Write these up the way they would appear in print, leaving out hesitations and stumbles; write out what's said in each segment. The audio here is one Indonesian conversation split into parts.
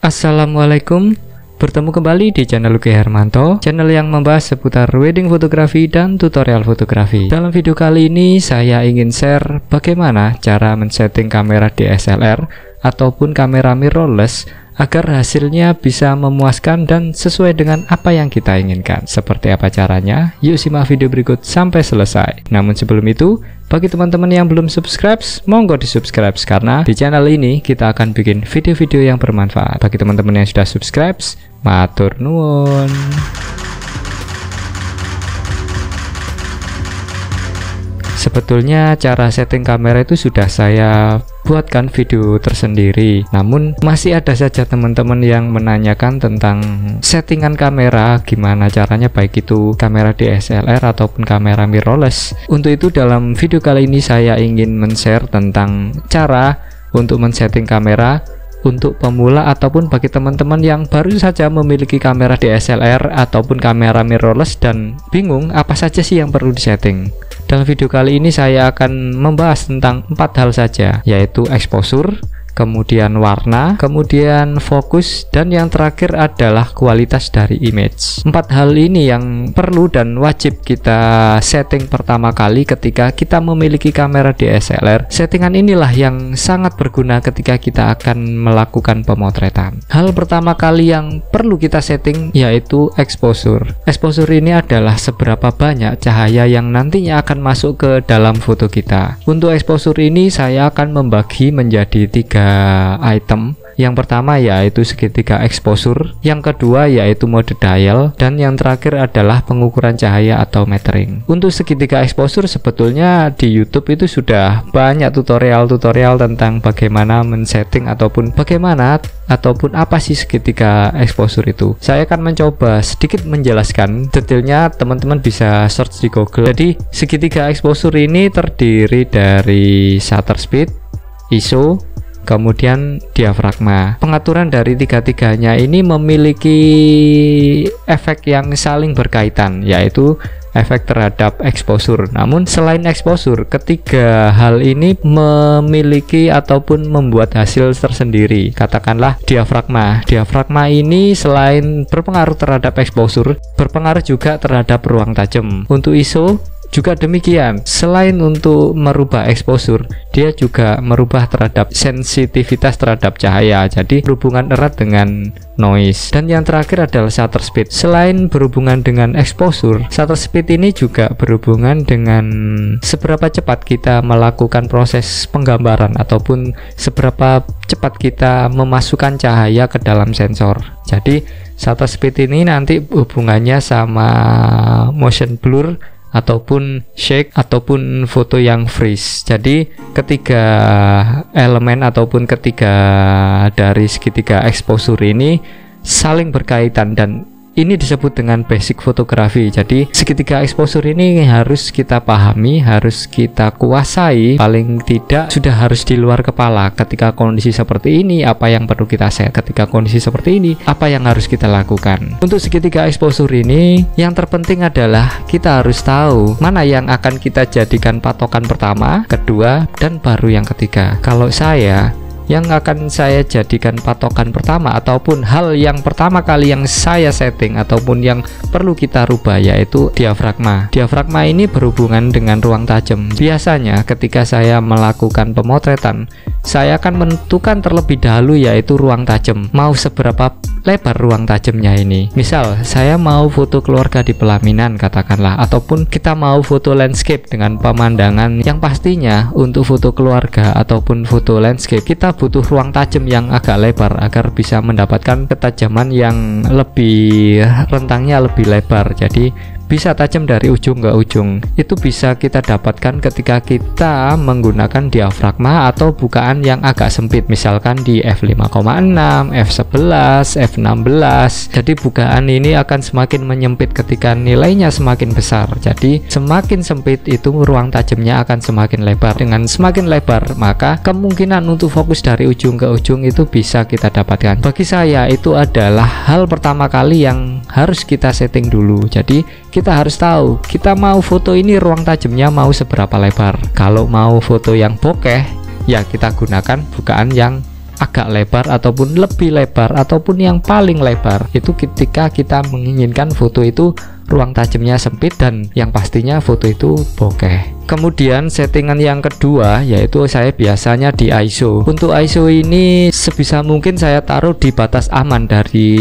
Assalamualaikum, bertemu kembali di channel Luki Hermanto, channel yang membahas seputar wedding fotografi dan tutorial fotografi. Dalam video kali ini saya ingin share bagaimana cara men-setting kamera DSLR ataupun kamera mirrorless agar hasilnya bisa memuaskan dan sesuai dengan apa yang kita inginkan. Seperti apa caranya? Yuk simak video berikut sampai selesai. Namun sebelum itu, bagi teman-teman yang belum subscribe, monggo di subscribe karena di channel ini kita akan bikin video-video yang bermanfaat. Bagi teman-teman yang sudah subscribe, matur nuwun. Sebetulnya cara setting kamera itu sudah saya buatkan video tersendiri, namun masih ada saja teman-teman yang menanyakan tentang settingan kamera, gimana caranya, baik itu kamera DSLR ataupun kamera mirrorless. Untuk itu dalam video kali ini saya ingin men-share tentang cara untuk men-setting kamera untuk pemula ataupun bagi teman-teman yang baru saja memiliki kamera DSLR ataupun kamera mirrorless dan bingung apa saja sih yang perlu disetting. Dalam video kali ini saya akan membahas tentang 4 hal saja, yaitu exposure, kemudian warna, kemudian fokus, dan yang terakhir adalah kualitas dari image. 4 hal ini yang perlu dan wajib kita setting pertama kali ketika kita memiliki kamera DSLR. Settingan inilah yang sangat berguna ketika kita akan melakukan pemotretan. Hal pertama kali yang perlu kita setting yaitu exposure. Exposure ini adalah seberapa banyak cahaya yang nantinya akan masuk ke dalam foto kita. Untuk exposure ini saya akan membagi menjadi 3 item. Yang pertama yaitu segitiga exposure, yang kedua yaitu mode dial, dan yang terakhir adalah pengukuran cahaya atau metering. Untuk segitiga exposure sebetulnya di YouTube itu sudah banyak tutorial-tutorial tentang bagaimana men-setting ataupun apa sih segitiga exposure itu. Saya akan mencoba sedikit menjelaskan detailnya, teman-teman bisa search di Google. Jadi segitiga exposure ini terdiri dari shutter speed, ISO, kemudian diafragma. Pengaturan dari tiga-tiganya ini memiliki efek yang saling berkaitan, yaitu efek terhadap exposure. Namun selain exposure, ketiga hal ini memiliki ataupun membuat hasil tersendiri. Katakanlah diafragma. Diafragma ini selain berpengaruh terhadap exposure, berpengaruh juga terhadap ruang tajam. Untuk ISO juga demikian, selain untuk merubah exposure, dia juga merubah terhadap sensitivitas terhadap cahaya, jadi berhubungan erat dengan noise. Dan yang terakhir adalah shutter speed. Selain berhubungan dengan exposure, shutter speed ini juga berhubungan dengan seberapa cepat kita melakukan proses penggambaran ataupun seberapa cepat kita memasukkan cahaya ke dalam sensor. Jadi shutter speed ini nanti hubungannya sama motion blur ataupun shake ataupun foto yang freeze. Jadi ketiga elemen ataupun ketiga dari segitiga exposure ini saling berkaitan dan ini disebut dengan basic fotografi. Jadi segitiga exposure ini harus kita pahami, harus kita kuasai, paling tidak sudah harus di luar kepala. Ketika kondisi seperti ini, apa yang perlu kita set? Ketika kondisi seperti ini, apa yang harus kita lakukan? Untuk segitiga exposure ini, yang terpenting adalah kita harus tahu mana yang akan kita jadikan patokan pertama, kedua, dan baru yang ketiga. Kalau yang akan saya jadikan patokan pertama ataupun hal yang pertama kali yang saya setting ataupun yang perlu kita rubah yaitu diafragma. Diafragma ini berhubungan dengan ruang tajam. Biasanya ketika saya melakukan pemotretan, saya akan menentukan terlebih dahulu yaitu ruang tajam. Mau seberapa lebar ruang tajamnya ini. Misal saya mau foto keluarga di pelaminan katakanlah, ataupun kita mau foto landscape dengan pemandangan yang pastinya untuk foto keluarga ataupun foto landscape kita butuh ruang tajam yang agak lebar agar bisa mendapatkan ketajaman yang lebih rentangnya lebih lebar. Jadi bisa tajam dari ujung ke ujung. Itu bisa kita dapatkan ketika kita menggunakan diafragma atau bukaan yang agak sempit, misalkan di f5,6, f11, f16. Jadi bukaan ini akan semakin menyempit ketika nilainya semakin besar. Jadi semakin sempit itu ruang tajamnya akan semakin lebar. Dengan semakin lebar, maka kemungkinan untuk fokus dari ujung ke ujung itu bisa kita dapatkan. Bagi saya itu adalah hal pertama kali yang harus kita setting dulu. Jadi kita harus tahu kita mau foto ini ruang tajamnya mau seberapa lebar. Kalau mau foto yang bokeh ya kita gunakan bukaan yang agak lebar ataupun lebih lebar ataupun yang paling lebar. Itu ketika kita menginginkan foto itu ruang tajamnya sempit dan yang pastinya foto itu bokeh. Kemudian settingan yang kedua yaitu saya biasanya di ISO. Untuk ISO ini sebisa mungkin saya taruh di batas aman dari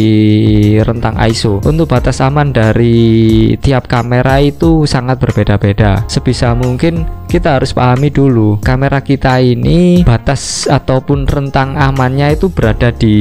rentang ISO. Untuk batas aman dari tiap kamera itu sangat berbeda-beda. Sebisa mungkin kita harus pahami dulu kamera kita ini batas ataupun rentang amannya itu berada di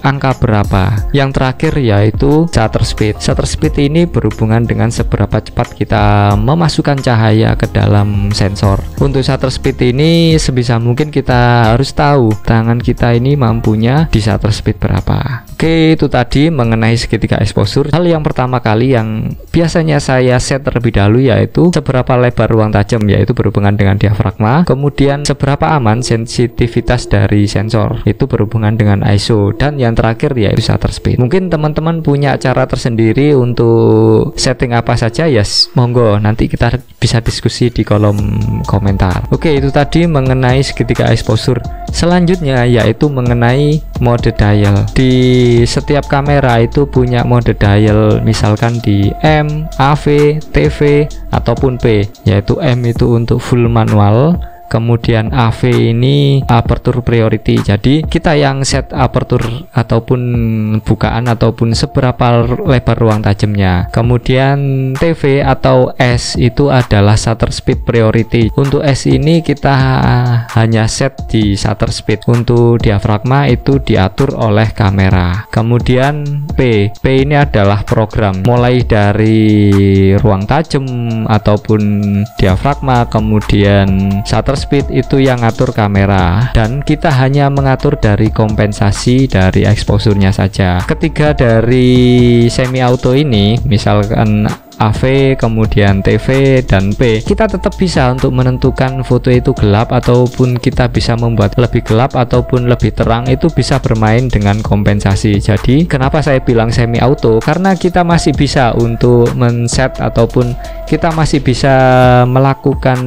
angka berapa. Yang terakhir yaitu shutter speed. Shutter speed ini berhubungan dengan seberapa cepat kita memasukkan cahaya ke dalam sensor. Untuk shutter speed ini sebisa mungkin kita harus tahu tangan kita ini mampunya di shutter speed berapa. Oke, itu tadi mengenai segitiga exposure. Hal yang pertama kali yang biasanya saya set terlebih dahulu yaitu seberapa lebar ruang tajam, yaitu berhubungan dengan diafragma. Kemudian seberapa aman sensitivitas dari sensor, itu berhubungan dengan ISO. Dan yang terakhir yaitu shutter speed. Mungkin teman-teman punya cara tersendiri untuk setting apa saja, ya monggo nanti kita bisa diskusi di kolom komentar. Oke, itu tadi mengenai segitiga exposure. Selanjutnya yaitu mengenai mode dial. Di setiap kamera itu punya mode dial, misalkan di M, AV, TV ataupun P. Yaitu M itu untuk full manual, kemudian AV ini aperture priority. Jadi kita yang set aperture ataupun bukaan ataupun seberapa lebar ruang tajamnya. Kemudian TV atau S itu adalah shutter speed priority. Untuk S ini kita hanya set di shutter speed. Untuk diafragma itu diatur oleh kamera. Kemudian P ini adalah program, mulai dari ruang tajam ataupun diafragma, kemudian shutter speed itu yang ngatur kamera, dan kita hanya mengatur dari kompensasi dari exposure-nya saja. Ketiga dari semi auto ini, misalkan AV, kemudian TV dan P, kita tetap bisa untuk menentukan foto itu gelap ataupun kita bisa membuat lebih gelap ataupun lebih terang, itu bisa bermain dengan kompensasi. Jadi kenapa saya bilang semi auto, karena kita masih bisa untuk men-set ataupun kita masih bisa melakukan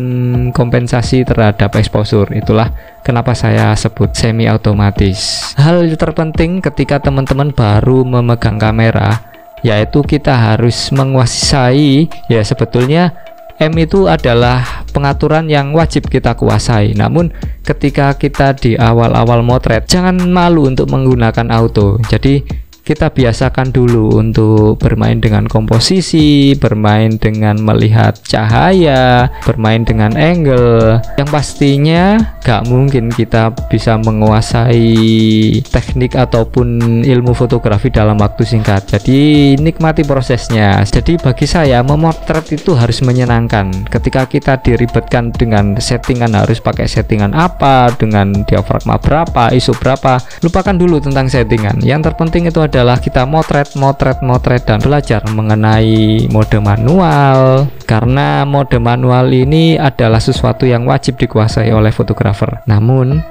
kompensasi terhadap exposure. Itulah kenapa saya sebut semi otomatis. Hal terpenting ketika teman-teman baru memegang kamera yaitu kita harus menguasai, ya sebetulnya M itu adalah pengaturan yang wajib kita kuasai. Namun ketika kita di awal-awal motret, jangan malu untuk menggunakan auto. Jadi kita biasakan dulu untuk bermain dengan komposisi, bermain dengan melihat cahaya, bermain dengan angle. Yang pastinya gak mungkin kita bisa menguasai teknik ataupun ilmu fotografi dalam waktu singkat. Jadi nikmati prosesnya. Jadi bagi saya memotret itu harus menyenangkan. Ketika kita diribetkan dengan settingan, harus pakai settingan apa, dengan diafragma berapa, ISO berapa, lupakan dulu tentang settingan. Yang terpenting itu adalah kita motret dan belajar mengenai mode manual, karena mode manual ini adalah sesuatu yang wajib dikuasai oleh fotografer. Namun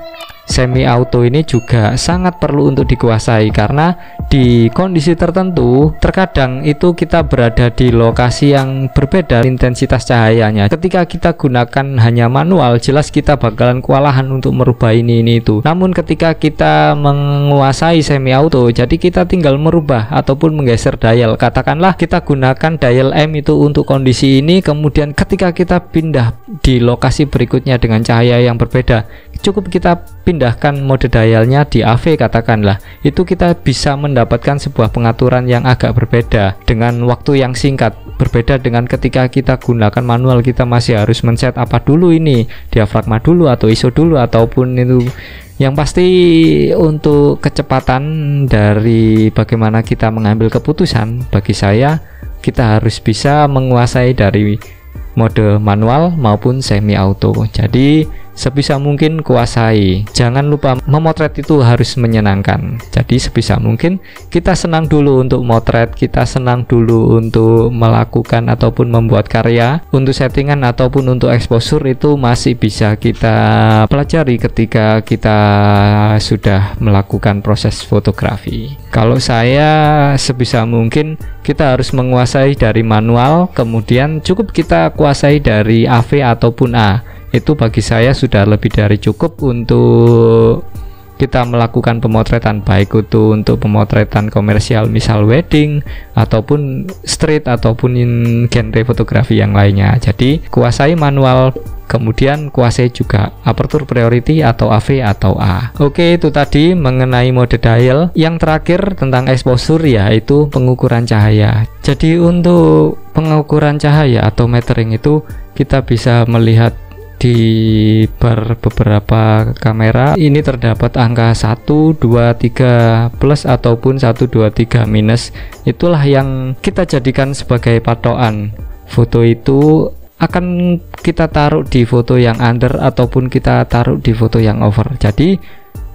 semi auto ini juga sangat perlu untuk dikuasai, karena di kondisi tertentu terkadang itu kita berada di lokasi yang berbeda intensitas cahayanya. Ketika kita gunakan hanya manual, jelas kita bakalan kewalahan untuk merubah ini itu. Namun ketika kita menguasai semi auto, jadi kita tinggal merubah ataupun menggeser dial. Katakanlah kita gunakan dial M itu untuk kondisi ini, kemudian ketika kita pindah di lokasi berikutnya dengan cahaya yang berbeda, cukup kita pindahkan mode dialnya di AV katakanlah, itu kita bisa mendapatkan sebuah pengaturan yang agak berbeda dengan waktu yang singkat. Berbeda dengan ketika kita gunakan manual, kita masih harus men-set apa dulu ini, diafragma dulu atau ISO dulu ataupun itu. Yang pasti untuk kecepatan dari bagaimana kita mengambil keputusan, bagi saya kita harus bisa menguasai dari mode manual maupun semi auto. Jadi sebisa mungkin kuasai. Jangan lupa memotret itu harus menyenangkan. Jadi sebisa mungkin kita senang dulu untuk motret, kita senang dulu untuk melakukan ataupun membuat karya. Untuk settingan ataupun untuk exposure itu masih bisa kita pelajari ketika kita sudah melakukan proses fotografi. Kalau saya sebisa mungkin kita harus menguasai dari manual, kemudian cukup kita kuasai dari AV ataupun A. Itu bagi saya sudah lebih dari cukup untuk kita melakukan pemotretan, baik itu untuk pemotretan komersial misal wedding ataupun street ataupun genre fotografi yang lainnya. Jadi kuasai manual, kemudian kuasai juga aperture priority atau AV atau A. Oke, itu tadi mengenai mode dial. Yang terakhir tentang exposure yaitu pengukuran cahaya. Jadi untuk pengukuran cahaya atau metering itu kita bisa melihat di bar beberapa kamera ini terdapat angka 1, 2, 3 plus ataupun 1, 2, 3 minus. Itulah yang kita jadikan sebagai patokan. Foto itu akan kita taruh di foto yang under ataupun kita taruh di foto yang over. Jadi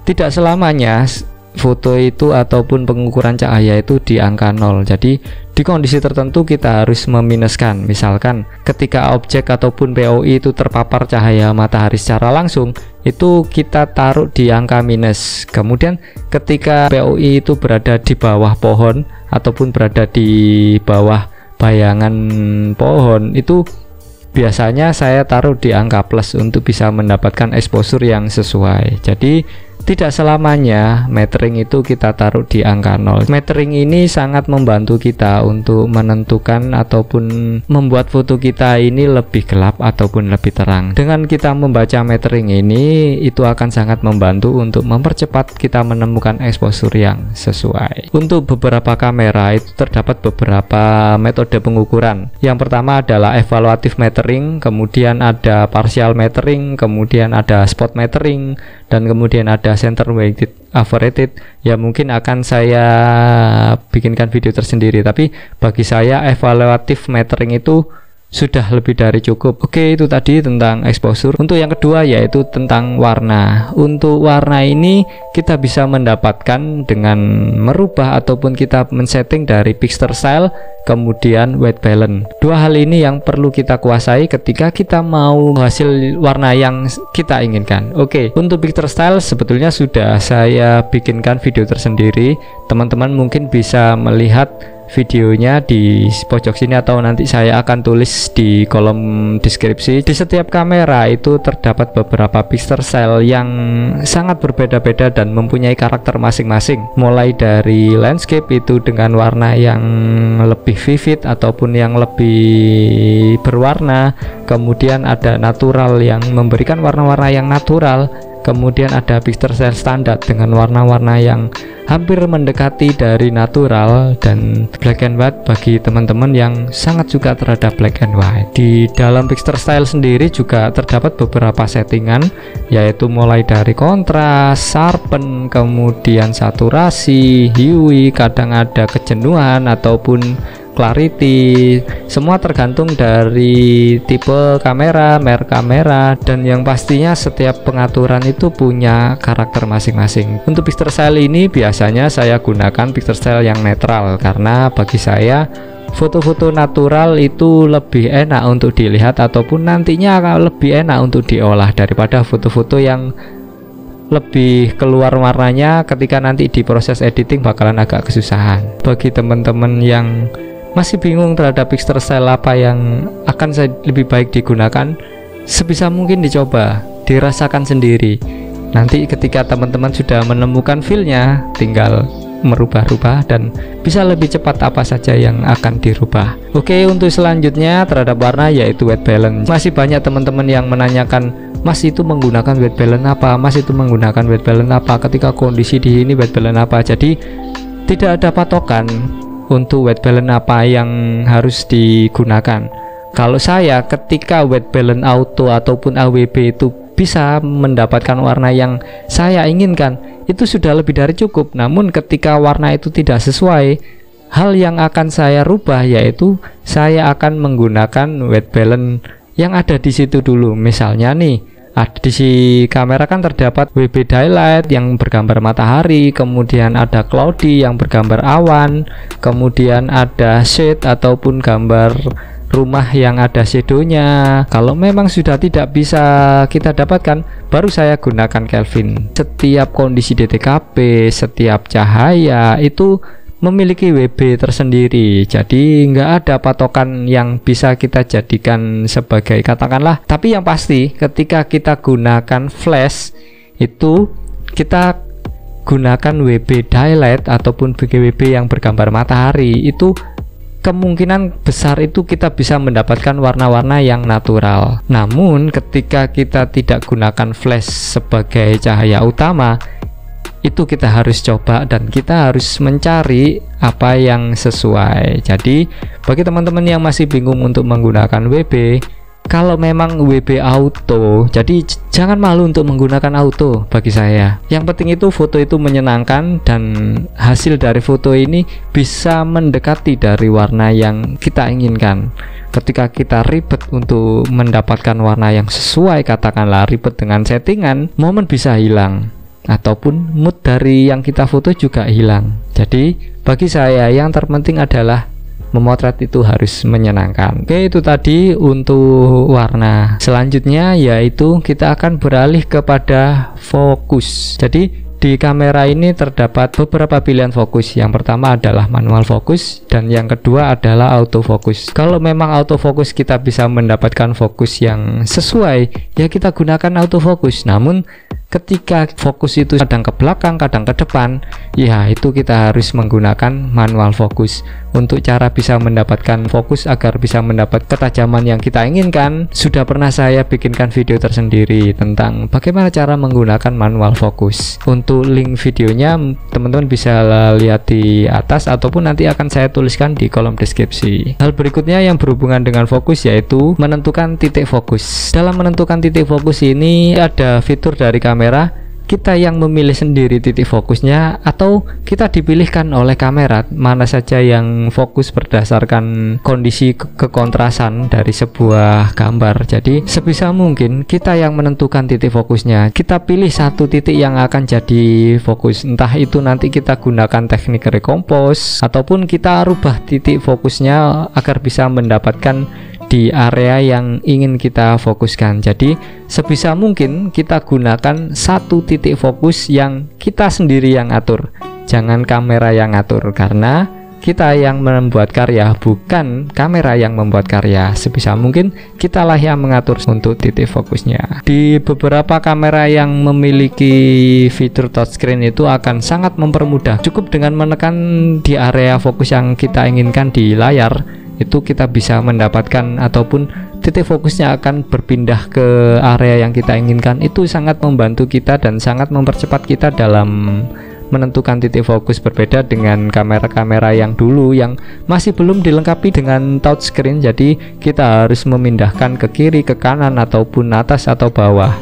tidak selamanya foto itu ataupun pengukuran cahaya itu di angka 0. Jadi di kondisi tertentu kita harus meminuskan. Misalkan ketika objek ataupun POI itu terpapar cahaya matahari secara langsung, itu kita taruh di angka minus. Kemudian ketika POI itu berada di bawah pohon ataupun berada di bawah bayangan pohon, itu biasanya saya taruh di angka plus untuk bisa mendapatkan exposure yang sesuai. Jadi tidak selamanya metering itu kita taruh di angka 0. Metering ini sangat membantu kita untuk menentukan ataupun membuat foto kita ini lebih gelap ataupun lebih terang. Dengan kita membaca metering ini, itu akan sangat membantu untuk mempercepat kita menemukan exposure yang sesuai. Untuk beberapa kamera itu terdapat beberapa metode pengukuran. Yang pertama adalah evaluative metering, kemudian ada partial metering, kemudian ada spot metering, dan kemudian ada center weighted averaged. Ya mungkin akan saya bikinkan video tersendiri, tapi bagi saya evaluative metering itu sudah lebih dari cukup. Oke, itu tadi tentang exposure. Untuk yang kedua yaitu tentang warna. Untuk warna ini kita bisa mendapatkan dengan merubah ataupun kita men-setting dari picture style kemudian white balance. Dua hal ini yang perlu kita kuasai ketika kita mau hasil warna yang kita inginkan. Oke, untuk picture style sebetulnya sudah saya bikinkan video tersendiri. Teman-teman mungkin bisa melihat videonya di pojok sini atau nanti saya akan tulis di kolom deskripsi. Di setiap kamera itu terdapat beberapa picture style yang sangat berbeda-beda dan mempunyai karakter masing-masing. Mulai dari landscape itu dengan warna yang lebih vivid ataupun yang lebih berwarna, kemudian ada natural yang memberikan warna-warna yang natural, kemudian ada picture style standar dengan warna-warna yang hampir mendekati dari natural, dan black and white bagi teman-teman yang sangat suka terhadap black and white. Di dalam picture style sendiri juga terdapat beberapa settingan, yaitu mulai dari kontras, sharpen, kemudian saturasi, hue, kadang ada kejenuhan ataupun clarity. Semua tergantung dari tipe kamera, merek kamera, dan yang pastinya setiap pengaturan itu punya karakter masing-masing. Untuk picture style ini biasanya saya gunakan picture style yang netral, karena bagi saya foto-foto natural itu lebih enak untuk dilihat ataupun nantinya akan lebih enak untuk diolah daripada foto-foto yang lebih keluar warnanya ketika nanti di proses editing bakalan agak kesusahan. Bagi teman-teman yang masih bingung terhadap picture style apa yang akan saya lebih baik digunakan, sebisa mungkin dicoba, dirasakan sendiri. Nanti ketika teman-teman sudah menemukan feel-nya, tinggal merubah-rubah dan bisa lebih cepat apa saja yang akan dirubah. Oke, untuk selanjutnya terhadap warna yaitu white balance. Masih banyak teman-teman yang menanyakan, Mas itu menggunakan white balance apa? Mas itu menggunakan white balance apa? Ketika kondisi di ini white balance apa? Jadi tidak ada patokan untuk white balance apa yang harus digunakan. Kalau saya ketika white balance auto ataupun AWB itu bisa mendapatkan warna yang saya inginkan, itu sudah lebih dari cukup. Namun ketika warna itu tidak sesuai, hal yang akan saya rubah yaitu saya akan menggunakan white balance yang ada di situ dulu. Misalnya nih, di kamera kan terdapat WB daylight yang bergambar matahari, kemudian ada cloudy yang bergambar awan, kemudian ada shade ataupun gambar rumah yang ada shadownya. Kalau memang sudah tidak bisa kita dapatkan, baru saya gunakan Kelvin. Setiap kondisi DTKP, setiap cahaya itu memiliki WB tersendiri, jadi nggak ada patokan yang bisa kita jadikan sebagai katakanlah. Tapi yang pasti ketika kita gunakan flash itu kita gunakan WB daylight ataupun WB yang bergambar matahari, itu kemungkinan besar itu kita bisa mendapatkan warna-warna yang natural. Namun ketika kita tidak gunakan flash sebagai cahaya utama, itu kita harus coba dan kita harus mencari apa yang sesuai. Jadi bagi teman-teman yang masih bingung untuk menggunakan WB, kalau memang WB auto, jadi jangan malu untuk menggunakan auto. Bagi saya yang penting itu foto itu menyenangkan dan hasil dari foto ini bisa mendekati dari warna yang kita inginkan. Ketika kita ribet untuk mendapatkan warna yang sesuai, katakanlah ribet dengan settingan, momen bisa hilang ataupun mood dari yang kita foto juga hilang. Jadi bagi saya yang terpenting adalah memotret itu harus menyenangkan. Oke, itu tadi untuk warna. Selanjutnya yaitu kita akan beralih kepada fokus. Jadi di kamera ini terdapat beberapa pilihan fokus. Yang pertama adalah manual fokus dan yang kedua adalah autofocus. Kalau memang autofocus kita bisa mendapatkan fokus yang sesuai, ya kita gunakan autofocus. Namun ketika fokus itu kadang ke belakang, kadang ke depan, ya itu kita harus menggunakan manual fokus. Untuk cara bisa mendapatkan fokus agar bisa mendapat ketajaman yang kita inginkan, sudah pernah saya bikinkan video tersendiri tentang bagaimana cara menggunakan manual fokus. Untuk link videonya teman-teman bisa lihat di atas ataupun nanti akan saya tuliskan di kolom deskripsi. Hal berikutnya yang berhubungan dengan fokus yaitu menentukan titik fokus. Dalam menentukan titik fokus ini ada fitur dari kamera, kita yang memilih sendiri titik fokusnya atau kita dipilihkan oleh kamera mana saja yang fokus berdasarkan kondisi kekontrasan dari sebuah gambar. Jadi sebisa mungkin kita yang menentukan titik fokusnya, kita pilih satu titik yang akan jadi fokus, entah itu nanti kita gunakan teknik recompose ataupun kita rubah titik fokusnya agar bisa mendapatkan di area yang ingin kita fokuskan. Jadi sebisa mungkin kita gunakan satu titik fokus yang kita sendiri yang atur, jangan kamera yang atur, karena kita yang membuat karya, bukan kamera yang membuat karya. Sebisa mungkin kitalah yang mengatur untuk titik fokusnya. Di beberapa kamera yang memiliki fitur touchscreen itu akan sangat mempermudah. Cukup dengan menekan di area fokus yang kita inginkan di layar, itu kita bisa mendapatkan ataupun titik fokusnya akan berpindah ke area yang kita inginkan. Itu sangat membantu kita dan sangat mempercepat kita dalam menentukan titik fokus, berbeda dengan kamera-kamera yang dulu yang masih belum dilengkapi dengan touchscreen. Jadi kita harus memindahkan ke kiri, ke kanan ataupun atas atau bawah.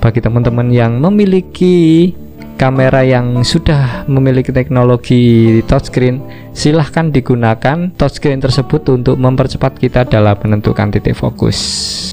Bagi teman-teman yang memiliki kamera yang sudah memiliki teknologi touchscreen, silahkan digunakan touchscreen tersebut untuk mempercepat kita dalam menentukan titik fokus.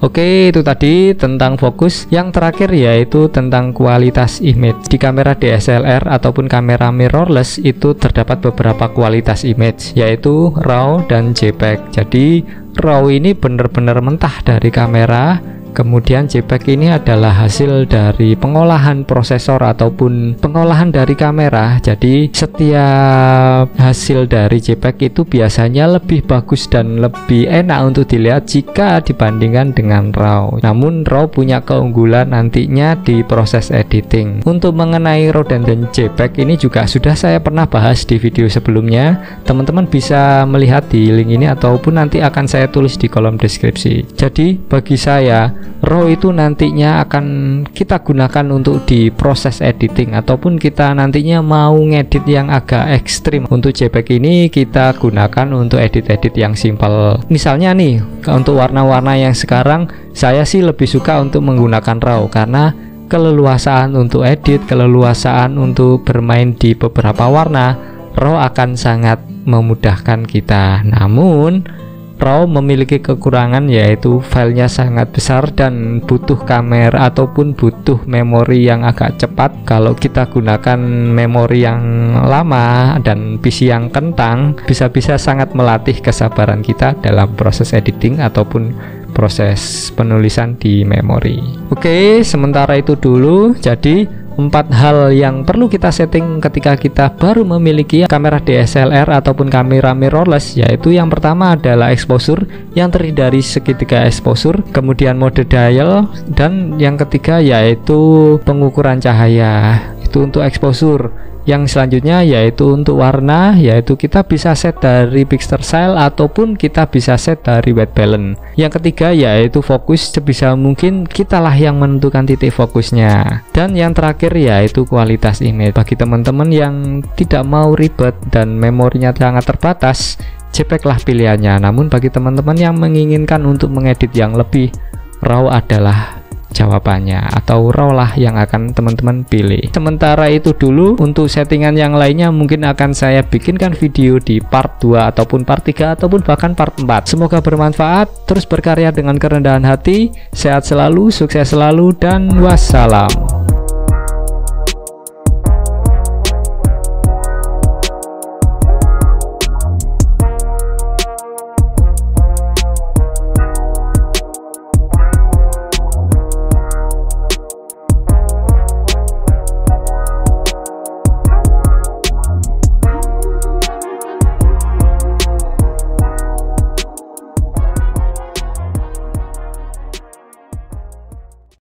Oke, itu tadi tentang fokus. Yang terakhir yaitu tentang kualitas image. Di kamera DSLR ataupun kamera mirrorless itu terdapat beberapa kualitas image, yaitu RAW dan JPEG. Jadi RAW ini benar-benar mentah dari kamera, kemudian JPEG ini adalah hasil dari pengolahan prosesor ataupun pengolahan dari kamera. Jadi setiap hasil dari JPEG itu biasanya lebih bagus dan lebih enak untuk dilihat jika dibandingkan dengan RAW. Namun RAW punya keunggulan nantinya di proses editing. Untuk mengenai RAW dan JPEG ini juga sudah saya pernah bahas di video sebelumnya. Teman-teman bisa melihat di link ini ataupun nanti akan saya tulis di kolom deskripsi. Jadi bagi saya RAW itu nantinya akan kita gunakan untuk di proses editing ataupun kita nantinya mau ngedit yang agak ekstrim. Untuk JPEG ini kita gunakan untuk edit-edit yang simpel. Misalnya nih, untuk warna-warna yang sekarang saya sih lebih suka untuk menggunakan RAW karena keleluasaan untuk edit, keleluasaan untuk bermain di beberapa warna, RAW akan sangat memudahkan kita. Namun RAW memiliki kekurangan yaitu filenya sangat besar dan butuh kamera ataupun butuh memori yang agak cepat. Kalau kita gunakan memori yang lama dan PC yang kentang, bisa-bisa sangat melatih kesabaran kita dalam proses editing ataupun proses penulisan di memori. Oke, sementara itu dulu. Jadi 4 hal yang perlu kita setting ketika kita baru memiliki kamera DSLR ataupun kamera mirrorless, yaitu yang pertama adalah exposure yang terdiri dari segitiga exposure, kemudian mode dial, dan yang ketiga yaitu pengukuran cahaya. yaitu untuk exposure. Yang selanjutnya yaitu untuk warna, yaitu kita bisa set dari picture style ataupun kita bisa set dari white balance. Yang ketiga yaitu fokus, sebisa mungkin kitalah yang menentukan titik fokusnya. Dan yang terakhir yaitu kualitas image. Bagi teman-teman yang tidak mau ribet dan memorinya sangat terbatas, JPEG lah pilihannya. Namun bagi teman-teman yang menginginkan untuk mengedit yang lebih raw adalah jawabannya, atau raw lah yang akan teman-teman pilih. Sementara itu dulu, untuk settingan yang lainnya mungkin akan saya bikinkan video di part 2 ataupun part 3 ataupun bahkan part 4. Semoga bermanfaat, terus berkarya dengan kerendahan hati, sehat selalu, sukses selalu, dan wassalam.